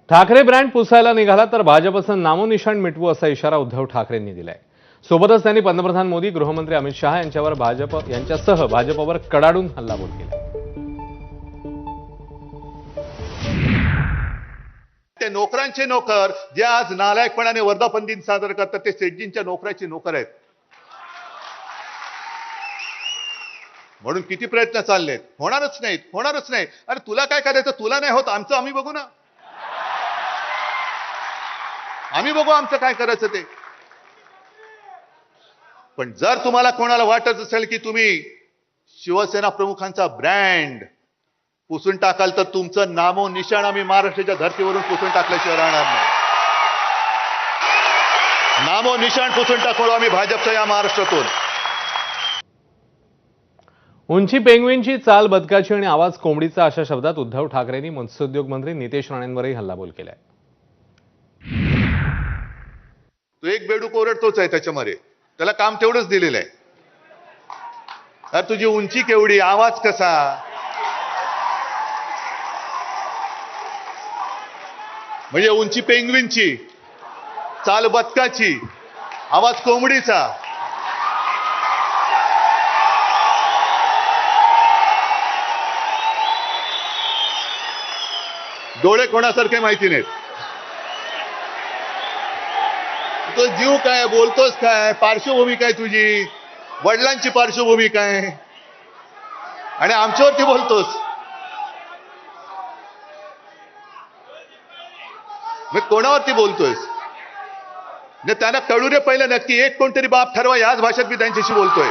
Thackeray brand पुसायला निघाला तर भाजपचं नामोनिशाण मिटवू असा इशारा उद्धव ठाकरेंनी दिलाय। सोबतच त्यांनी पंतप्रधान मोदी, गृहमंत्री अमित शहा यांच्यासह भाजपवर कडाडून हल्लाबोल केला। ते नोकरांचे नोकर जे आज नालायकपणाने वर्धापन दिन साजरा करतात ते सेठजींच्या नोकराचे नोकर आहेत। म्हणून किती प्रयत्न चाललेत, होणारच नाही। अरे तुला काय करायचं, तुला नाही होत, आमचं आम्ही बघू ना, आम्ही बघू आमचं काय करायचं ते। पण जर तुम्हाला कोणाला वाटत असेल की तुम्ही शिवसेना प्रमुखांचा ब्रँड पुसून टाकाल तर तुमचं नामो निशाण आम्ही महाराष्ट्राच्या धर्तीवरून पुसून टाकल्याशिवाय राहणार नाही। नामो निशाण पुसून टाकू आम्ही भाजपच्या या महाराष्ट्रातून। उंची पेंग्विनची, चाल बदकाची आणि आवाज कोंबडीचा अशा शब्दात उद्धव ठाकरेंनी मत्स्योद्योग मंत्री नितेश राणेंवरही हल्लाबोल केलाय। तो एक बेडूक ओरडतोच आहे त्याच्यामध्ये, त्याला काम तेवढंच दिलेलं आहे। अरे तुझी उंची केवढी, आवाज कसा, म्हणजे उंची पेंग्विनची, चाल बदकाची, आवाज कोंबडीचा। डोळे कोणासारखे माहिती नाहीत, तो जीव काय, बोलतोस काय, पार्श्वभूमी काय तुझी, वडिलांची पार्श्वभूमी काय, आणि आमच्यावरती बोलतोस। मग कोणावरती बोलतोयस? त्यांना कळू रे पहिलं नक्की, एक कोणतरी बाप ठरवा, याच भाषेत मी त्यांच्याशी बोलतोय।